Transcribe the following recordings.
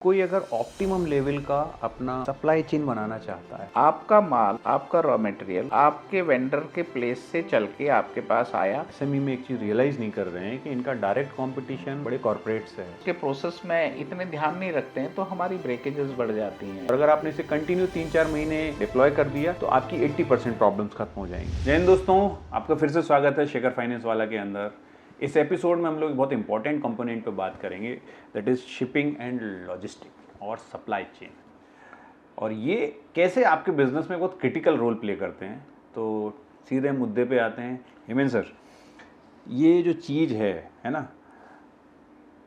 कोई अगर optimum level का अपना सप्लाई चेन बनाना चाहता है, आपका माल, आपका रॉ मटेरियल आपके वेंडर के प्लेस से चल के आपके पास आया। एसएमई में एक चीज रियलाइज नहीं कर रहे हैं कि इनका डायरेक्ट कंपटीशन बड़े कॉर्पोरेट से है। उसके प्रोसेस में इतने ध्यान नहीं रखते हैं तो हमारी ब्रेकेजेस बढ़ जाती हैं। और अगर आपने इसे कंटिन्यू 3-4 महीने डिप्लॉय कर दिया तो आपकी 80% प्रॉब्लम्स खत्म हो जाएंगी। जय हिंद दोस्तों, आपका फिर से स्वागत है शेखर फाइनेंस वाला के अंदर। इस एपिसोड में हम लोग बहुत इंपॉर्टेंट कंपोनेंट पे बात करेंगे, that is shipping and logistic और सप्लाई चेन। और ये कैसे आपके बिजनेस में बहुत क्रिटिकल रोल प्ले करते हैं। तो सीधे मुद्दे पे आते हैं। हेमेंद्र सर, ये जो चीज़ है ना,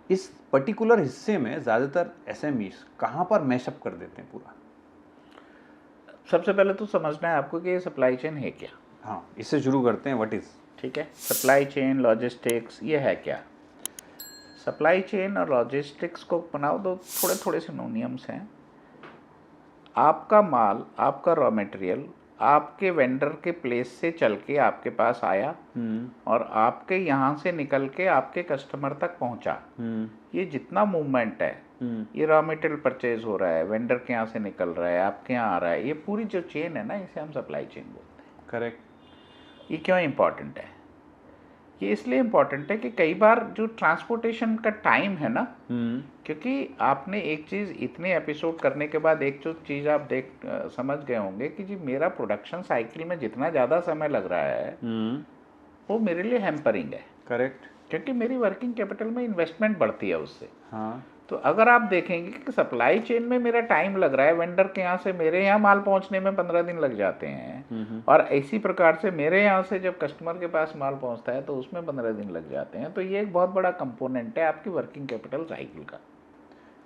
इस पर्टिकुलर हिस्से में ज़्यादातर एसएमईज कहाँ पर मैशअप कर देते हैं पूरा। सबसे पहले तो समझना है आपको कि ये सप्लाई चेन है क्या। हाँ, इससे शुरू करते हैं। व्हाट इज़, ठीक है, सप्लाई चेन लॉजिस्टिक्स ये है क्या। सप्लाई चेन और लॉजिस्टिक्स को बनाओ तो थोड़े थोड़े सिनोनियम्स हैं। आपका माल, आपका रॉ मटेरियल आपके वेंडर के प्लेस से चल के आपके पास आया और आपके यहाँ से निकल के आपके कस्टमर तक पहुँचा। ये जितना मूवमेंट है, ये रॉ मटेरियल परचेज हो रहा है, वेंडर के यहाँ से निकल रहा है, आपके यहाँ आ रहा है, ये पूरी जो चेन है ना, इसे हम सप्लाई चेन बोलते हैं। करेक्ट। ये क्यों इम्पॉर्टेंट है? ये इसलिए इम्पॉर्टेंट है कि कई बार जो ट्रांसपोर्टेशन का टाइम है ना, क्योंकि आपने एक चीज़ इतने एपिसोड करने के बाद एक जो चीज़ आप समझ गए होंगे कि जी मेरा प्रोडक्शन साइकिल में जितना ज़्यादा समय लग रहा है वो मेरे लिए हैम्परिंग है। करेक्ट। क्योंकि मेरी वर्किंग कैपिटल में इन्वेस्टमेंट बढ़ती है उससे। हाँ। तो अगर आप देखेंगे कि सप्लाई चेन में मेरा टाइम लग रहा है, वेंडर के यहाँ से मेरे यहाँ माल पहुँचने में 15 दिन लग जाते हैं, और इसी प्रकार से मेरे यहाँ से जब कस्टमर के पास माल पहुँचता है तो उसमें 15 दिन लग जाते हैं। तो ये एक बहुत बड़ा कंपोनेंट है आपकी वर्किंग कैपिटल साइकिल का।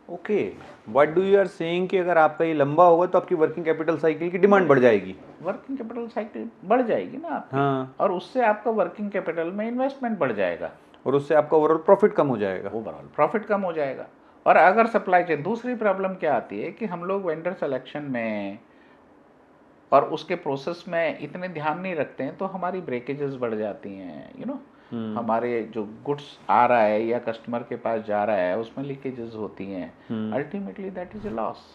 Okay, what do you are saying कि अगर आपका ये लंबा होगा तो आपकी वर्किंग कैपिटल साइकिल की डिमांड बढ़ जाएगी। वर्किंग कैपिटल साइकिल बढ़ जाएगी ना आपकी। हाँ। और उससे आपका वर्किंग कैपिटल में इन्वेस्टमेंट बढ़ जाएगा और उससे आपका ओवरऑल प्रॉफिट कम हो जाएगा। ओवरऑल प्रॉफिट कम हो जाएगा। और अगर सप्लाई चेन, दूसरी प्रॉब्लम क्या आती है कि हम लोग वेंडर सिलेक्शन में और उसके प्रोसेस में इतने ध्यान नहीं रखते हैं तो हमारी ब्रेकेजेस बढ़ जाती हैं। हमारे जो गुड्स आ रहा है या कस्टमर के पास जा रहा है उसमें लीकेजेस होती हैं। Ultimately that is a loss.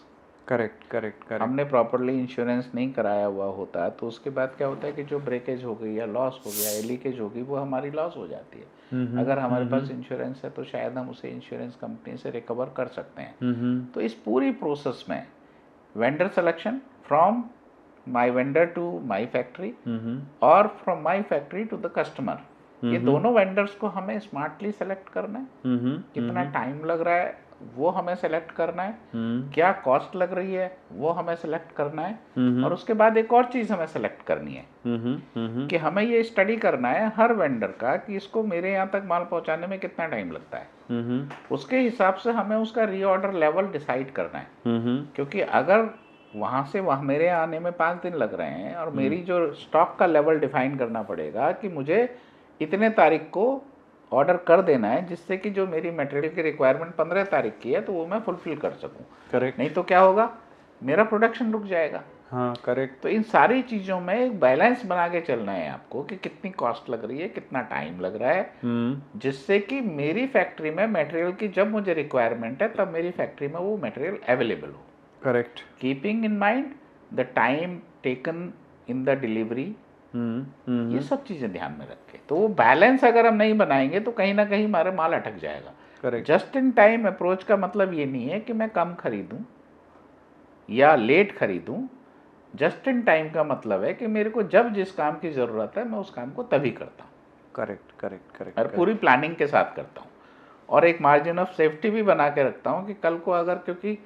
Correct correct correct. हमने प्रॉपरली इंश्योरेंस नहीं कराया हुआ होता तो उसके बाद क्या होता है कि जो ब्रेकेज हो गई या लॉस हो गया या लीकेज हो गई वो हमारी लॉस हो जाती है। अगर हमारे पास इंश्योरेंस है तो शायद हम उसे इंश्योरेंस कंपनी से रिकवर कर सकते हैं। तो इस पूरी प्रोसेस में vendor selection from my vendor to my factory और from my factory to the customer, ये दोनों वेंडर्स को हमें स्मार्टली सेलेक्ट करना है। कितना टाइम लग रहा है वो हमें सेलेक्ट करना है, क्या कॉस्ट लग रही है वो हमें सेलेक्ट करना है, और उसके बाद एक और चीज़ हमें सेलेक्ट करनी है कि हमें ये स्टडी करना है हर वेंडर का कि इसको मेरे यहाँ तक माल पहुँचाने में कितना टाइम लगता है। उसके हिसाब से हमें उसका रीऑर्डर लेवल डिसाइड करना है। क्योंकि अगर वहाँ से वहाँ मेरे आने में 5 दिन लग रहे हैं और मेरी जो स्टॉक का लेवल डिफाइन करना पड़ेगा कि मुझे इतने तारीख को ऑर्डर कर देना है जिससे कि जो मेरी मटेरियल की रिक्वायरमेंट 15 तारीख की है तो वो मैं फुलफिल कर सकूं। करेक्ट। नहीं तो क्या होगा, मेरा प्रोडक्शन रुक जाएगा। हाँ करेक्ट। तो इन सारी चीज़ों में एक बैलेंस बना के चलना है आपको कि कितनी कॉस्ट लग रही है, कितना टाइम लग रहा है, जिससे कि मेरी फैक्ट्री में मटेरियल की जब मुझे रिक्वायरमेंट है तब मेरी फैक्ट्री में वो मटेरियल अवेलेबल हो। Correct. Keeping in mind the time taken in the delivery, ये सब चीज़ें ध्यान में रखें। तो वो बैलेंस अगर हम नहीं बनाएंगे तो कहीं ना कहीं हमारा माल अटक जाएगा। Correct. Just in time approach का मतलब ये नहीं है कि मैं कम खरीदूं या लेट खरीदूं। जस्ट इन टाइम का मतलब है कि मेरे को जब जिस काम की ज़रूरत है मैं उस काम को तभी करता हूँ। Correct correct correct. और पूरी प्लानिंग के साथ करता हूँ और एक मार्जिन ऑफ सेफ्टी भी बना के रखता हूँ कि कल को अगर, क्योंकि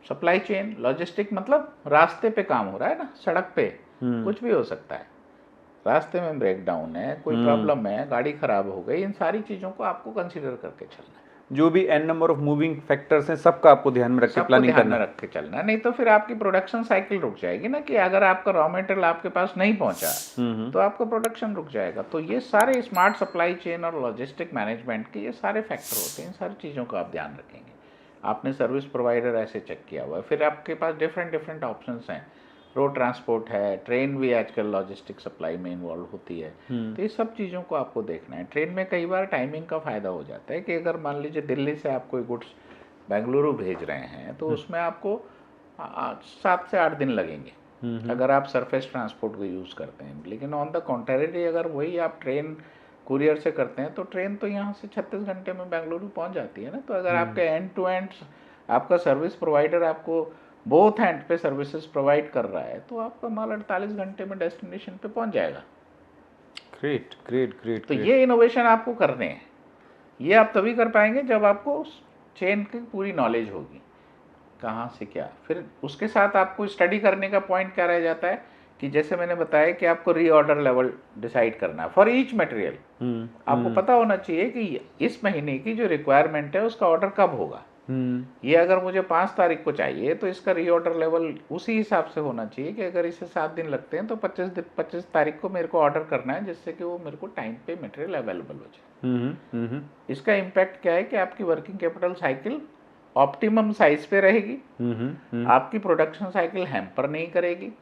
सप्लाई चेन लॉजिस्टिक मतलब रास्ते पे काम हो रहा है ना, सड़क पे कुछ भी हो सकता है। रास्ते में ब्रेक डाउन है, कोई प्रॉब्लम है, गाड़ी खराब हो गई, इन सारी चीज़ों को आपको कंसीडर करके चलना है। जो भी N number of moving factors हैं सबका आपको ध्यान में रख के प्लानिंग करना है। रख के चलना है, नहीं तो फिर आपकी प्रोडक्शन साइकिल रुक जाएगी ना। कि अगर आपका रॉ मटेरियल आपके पास नहीं पहुंचा तो आपका प्रोडक्शन रुक जाएगा। तो ये सारे स्मार्ट सप्लाई चेन और लॉजिस्टिक मैनेजमेंट के ये सारे फैक्टर होते हैं। इन सारी चीज़ों का आप ध्यान रखेंगे। आपने सर्विस प्रोवाइडर ऐसे चेक किया हुआ है, फिर आपके पास डिफरेंट ऑप्शंस हैं। रोड ट्रांसपोर्ट है, ट्रेन भी आजकल लॉजिस्टिक सप्लाई में इन्वॉल्व होती है। तो ये सब चीज़ों को आपको देखना है। ट्रेन में कई बार टाइमिंग का फ़ायदा हो जाता है कि अगर मान लीजिए दिल्ली से आप कोई गुड्स बेंगलुरु भेज रहे हैं तो उसमें आपको 7 से 8 दिन लगेंगे अगर आप सरफेस ट्रांसपोर्ट को यूज़ करते हैं। लेकिन ऑन द कॉन्ट्रेरी अगर वही आप ट्रेन कुरियर से करते हैं तो ट्रेन तो यहाँ से 36 घंटे में बेंगलुरु पहुँच जाती है ना। तो अगर आपके एंड टू एंड आपका सर्विस प्रोवाइडर आपको बोथ हैंड पे सर्विसेज प्रोवाइड कर रहा है तो आपका माल 48 घंटे में डेस्टिनेशन पे पहुँच जाएगा। Great great great. तो ये इनोवेशन आपको करने हैं। ये आप तभी कर पाएंगे जब आपको उस चेन की पूरी नॉलेज होगी, कहाँ से क्या। फिर उसके साथ आपको स्टडी करने का पॉइंट क्या रह जाता है कि जैसे मैंने बताया कि आपको रीऑर्डर लेवल डिसाइड करना है फॉर ईच मटेरियल। आपको पता होना चाहिए कि इस महीने की जो रिक्वायरमेंट है उसका ऑर्डर कब होगा। ये अगर मुझे 5 तारीख को चाहिए तो इसका रीऑर्डर लेवल उसी हिसाब से होना चाहिए कि अगर इसे 7 दिन लगते हैं तो 25 तारीख को मेरे को ऑर्डर करना है जिससे कि वो मेरे को टाइम पे मटेरियल अवेलेबल हो जाए। इसका इम्पैक्ट क्या है कि आपकी working capital cycle optimum size पे रहेगी, आपकी प्रोडक्शन साइकिल हैम्पर नहीं करेगी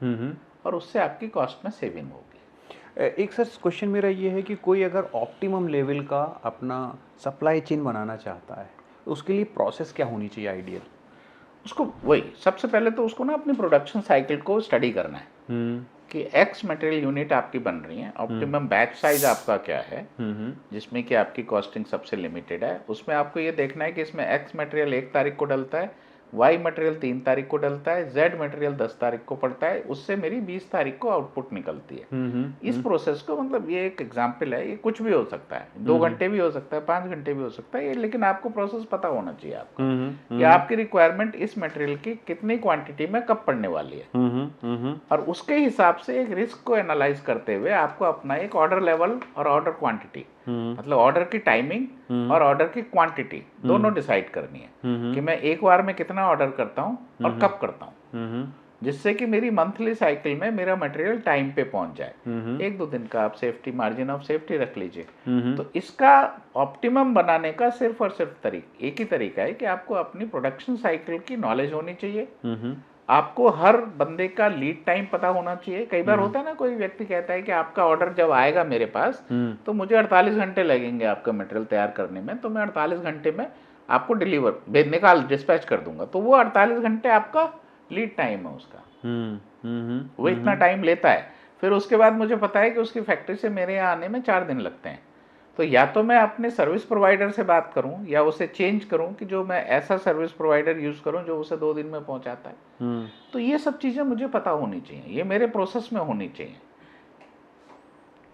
और उससे आपकी कॉस्ट में सेविंग होगी। एक सर क्वेश्चन मेरा ये है कि कोई अगर ऑप्टिमम लेवल का अपना सप्लाई चेन बनाना चाहता है तो उसके लिए प्रोसेस क्या होनी चाहिए आइडियल? उसको वही सबसे पहले तो उसको ना अपनी प्रोडक्शन साइकिल को स्टडी करना है कि एक्स मटेरियल यूनिट आपकी बन रही है, ऑप्टिमम बैच साइज आपका क्या है जिसमें कि आपकी कॉस्टिंग सबसे लिमिटेड है। उसमें आपको ये देखना है कि इसमें एक्स मटेरियल 1 तारीख को डलता है, वाई मटेरियल 3 तारीख को डलता है, जेड मटेरियल 10 तारीख को पड़ता है, उससे मेरी 20 तारीख को आउटपुट निकलती है। इस प्रोसेस को मतलब ये एक एग्जाम्पल है, ये कुछ भी हो सकता है, 2 घंटे भी हो सकता है, 5 घंटे भी हो सकता है ये, लेकिन आपको प्रोसेस पता होना चाहिए आपको कि आपकी रिक्वायरमेंट इस मटेरियल की कितनी क्वांटिटी में कब पड़ने वाली है और उसके हिसाब से एक रिस्क को एनालाइज करते हुए आपको अपना एक ऑर्डर लेवल और ऑर्डर क्वांटिटी मतलब ऑर्डर की टाइमिंग और ऑर्डर की क्वांटिटी दोनों डिसाइड करनी है कि मैं एक बार में कितना ऑर्डर करता हूँ और कब करता हूँ जिससे कि मेरी मंथली साइकिल में मेरा मटेरियल टाइम पे पहुंच जाए। 1-2 दिन का आप सेफ्टी मार्जिन ऑफ सेफ्टी रख लीजिए। तो इसका ऑप्टिमम बनाने का सिर्फ और सिर्फ एक ही तरीका है कि आपको अपनी प्रोडक्शन साइकिल की नॉलेज होनी चाहिए। आपको हर बंदे का लीड टाइम पता होना चाहिए। कई बार होता है ना, कोई व्यक्ति कहता है कि आपका ऑर्डर जब आएगा मेरे पास तो मुझे 48 घंटे लगेंगे आपका मटेरियल तैयार करने में, तो मैं 48 घंटे में आपको निकाल डिस्पैच कर दूंगा। तो वो 48 घंटे आपका लीड टाइम है उसका, वो इतना टाइम लेता है। फिर उसके बाद मुझे पता है कि उसकी फैक्ट्री से मेरे यहाँ आने में 4 दिन लगते हैं। तो या तो मैं अपने सर्विस प्रोवाइडर से बात करूं या उसे चेंज करूं कि जो मैं ऐसा सर्विस प्रोवाइडर यूज करूं जो उसे 2 दिन में पहुंचाता है। तो ये सब चीजें मुझे पता होनी चाहिए, ये मेरे प्रोसेस में होनी चाहिए,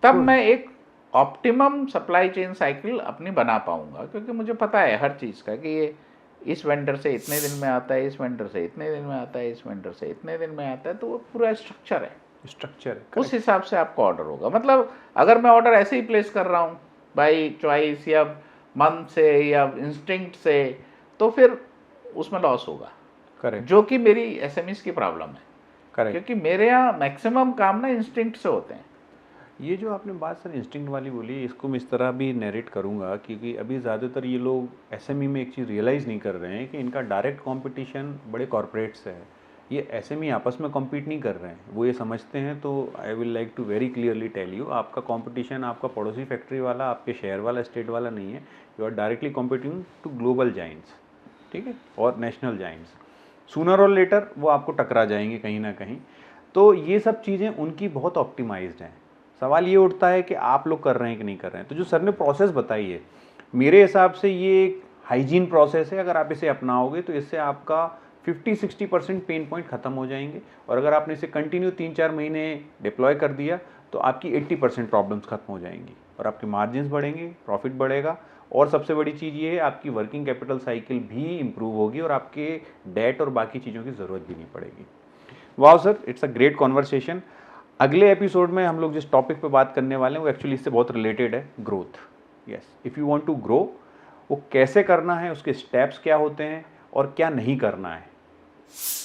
तब मैं एक ऑप्टिमम सप्लाई चेन साइकिल अपनी बना पाऊंगा। क्योंकि मुझे पता है हर चीज का कि ये इस वेंडर से इतने दिन में आता है, इस वेंडर से इतने दिन में आता है, इस वेंडर से इतने दिन में आता है। तो वो पूरा स्ट्रक्चर है, उस हिसाब से आपको ऑर्डर होगा। मतलब अगर मैं ऑर्डर ऐसे ही प्लेस कर रहा हूँ बाई चॉइस या मन से या इंस्टिंक्ट से, तो फिर उसमें लॉस होगा। करेक्ट। जो कि मेरी एसएमईज की प्रॉब्लम है। करेक्ट। क्योंकि मेरे यहाँ मैक्सिमम काम ना इंस्टिंक्ट से होते हैं। ये जो आपने बात सर इंस्टिंक्ट वाली बोली, इसको मैं इस तरह भी नरेट करूँगा क्योंकि अभी ज़्यादातर ये लोग एसएमई में एक चीज़ रियलाइज़ नहीं कर रहे हैं कि इनका डायरेक्ट कंपटीशन बड़े कॉरपोरेट से है। ये एसएमई आपस में कॉम्पीट नहीं कर रहे हैं, वो ये समझते हैं। तो I will like to very clearly tell you, आपका कंपटीशन आपका पड़ोसी फैक्ट्री वाला, आपके शहर वाला, स्टेट वाला नहीं है। You are directly competing to global giants, ठीक है, और नेशनल जाइंट्स। सूनर और लेटर वो आपको टकरा जाएंगे कहीं ना कहीं। तो ये सब चीज़ें उनकी बहुत ऑप्टिमाइज्ड हैं। सवाल ये उठता है कि आप लोग कर रहे हैं कि नहीं कर रहे हैं। तो जो सर ने प्रोसेस बताई है, मेरे हिसाब से ये एक हाइजीन प्रोसेस है। अगर आप इसे अपनाओगे तो इससे आपका 50-60% पेन पॉइंट ख़त्म हो जाएंगे। और अगर आपने इसे कंटिन्यू 3-4 महीने डिप्लॉय कर दिया तो आपकी 80% प्रॉब्लम्स खत्म हो जाएंगी और आपके मार्जिन्स बढ़ेंगे, प्रॉफिट बढ़ेगा। और सबसे बड़ी चीज़ ये है, आपकी वर्किंग कैपिटल साइकिल भी इम्प्रूव होगी और आपके डेट और बाकी चीज़ों की ज़रूरत भी नहीं पड़ेगी। वाह sir, it's a great conversation. अगले एपिसोड में हम लोग जिस टॉपिक पे बात करने वाले हैं वो एक्चुअली इससे बहुत रिलेटेड है, growth. Yes, if you want to grow, वो कैसे करना है, उसके स्टेप्स क्या होते हैं और क्या नहीं करना है,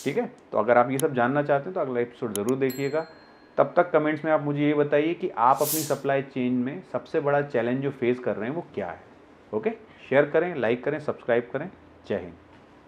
ठीक है। तो अगर आप ये सब जानना चाहते हैं तो अगला एपिसोड ज़रूर देखिएगा। तब तक कमेंट्स में आप मुझे ये बताइए कि आप अपनी सप्लाई चेन में सबसे बड़ा चैलेंज जो फेस कर रहे हैं वो क्या है। ओके, शेयर करें, लाइक करें, सब्सक्राइब करें। जय हिंद।